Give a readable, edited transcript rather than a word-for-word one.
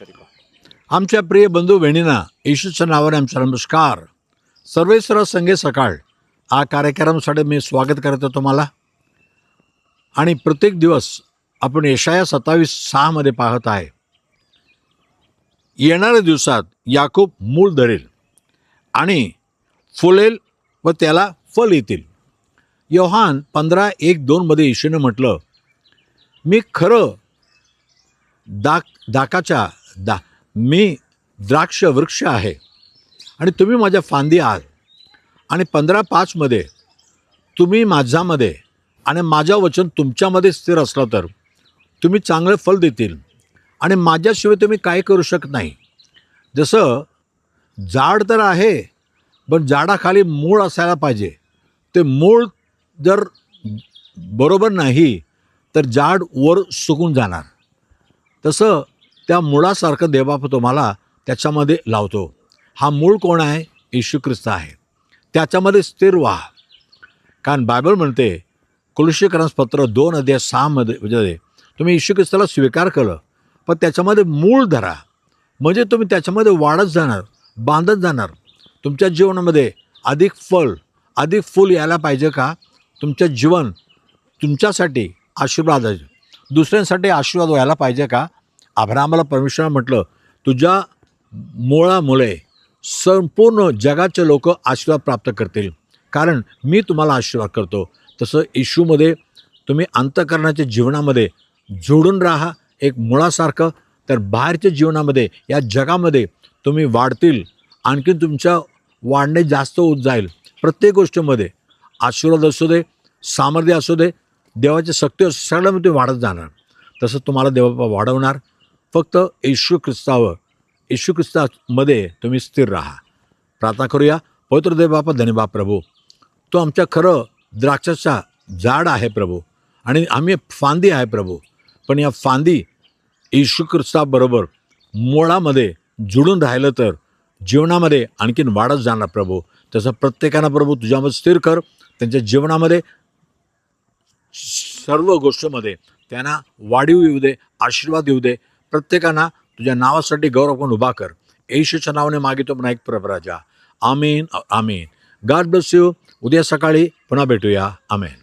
आमच्या प्रिय बंधू बहिणींना येशूच्या नावाने आमचा नमस्कार. सर्वेश्वर संगे सकाळ हा कार्यक्रमासाठी मी स्वागत करतो तुम्हाला. आणि प्रत्येक दिवस आपण यशाया 27:6 पाहत आहे, येणाऱ्या दिवसात याकूब मूळ धरेल आणि फुलेल व त्याला फल येतील. योहान 15:1-2 येशूने म्हटलं, मी खरं मी द्राक्ष वृक्ष आहे आणि तुम्ही माझ्या फांदी आहात. आणि 15:5 तुम्ही माझ्यामध्ये आणि माझ्या वचन तुमच्यामध्ये स्थिर असलं तर तुम्ही चांगले फल देतील आणि माझ्याशिवाय तुम्ही काय करू शकत नाही. जसं झाड तर आहे, पण झाडाखाली मूळ असायला पाहिजे. ते मूळ जर बरोबर नाही तर झाड वर सुकून जाणार. तसं त्या मुळासारखं देवबाप तुम्हाला त्याच्यामध्ये लावतो. हा मूळ कोण आहे? येशू ख्रिस्त आहे. त्याच्यामध्ये स्थिर व्हा. कारण बायबल म्हणते कोलोस्सीकरांस पत्र 2:6 तुम्ही येशू ख्रिस्ताला स्वीकार केलं, पण त्याच्यामध्ये मूळ धरा. म्हणजे तुम्ही त्याच्यामध्ये वाढत जाणार, बांधत जाणार. तुमच्या जीवनामध्ये अधिक फूल यायला पाहिजे का? तुमचं जीवन तुमच्यासाठी आशीर्वाद आहे, दुसऱ्यांसाठी आशीर्वाद व्हायला पाहिजे का? अब्राहमाला परमेश्वराने म्हटलं, तुझ्या मुळामुळे संपूर्ण जगाचे लोक आशीर्वाद प्राप्त करतील, कारण मी तुम्हाला आशीर्वाद करतो. तसं येशूमध्ये तुम्ही अंतःकरणाच्या जीवनामध्ये जोडून राहा एक मुळासारखं. तर बाहेरच्या जीवनामध्ये या जगामध्ये तुम्ही वाढतील, आणखी तुमच्या वाढणे जास्त होत जाईल. प्रत्येक गोष्टीमध्ये आशीर्वाद असू दे, सामर्थ्य असू दे, देवाची शक्ती असू, सगळ्यामध्ये वाढत जाणार. तसं तुम्हाला देवबापा वाढवणार. फक्त येशू ख्रिस्तामध्ये तुम्ही स्थिर राहा. प्रार्थना करूया. पवित्र देवबापा, धन्यवाद प्रभू, तो आमच्या खरं द्राक्षाचा झाड आहे प्रभू, आणि आम्ही फांदी आहे प्रभू. पण या फांदी येशू ख्रिस्ताबरोबर मुळामध्ये जुळून राहिलं तर जीवनामध्ये आणखीन वाढत जाणार प्रभू. तसं प्रत्येकानं प्रभू तुझ्यामध्ये स्थिर कर. त्यांच्या जीवनामध्ये सर्व गोष्टीमध्ये त्यांना वाढीव येऊ दे, आशीर्वाद येऊ दे. प्रत्येकांना तुझ्या नावासाठी गौरव करून उभा कर. येशूच्या नावाने मागितो पण ऐक प्रभू राजा. आमीन, आमीन. God bless you. उद्या सकाळी पुन्हा भेटूया. आमेन.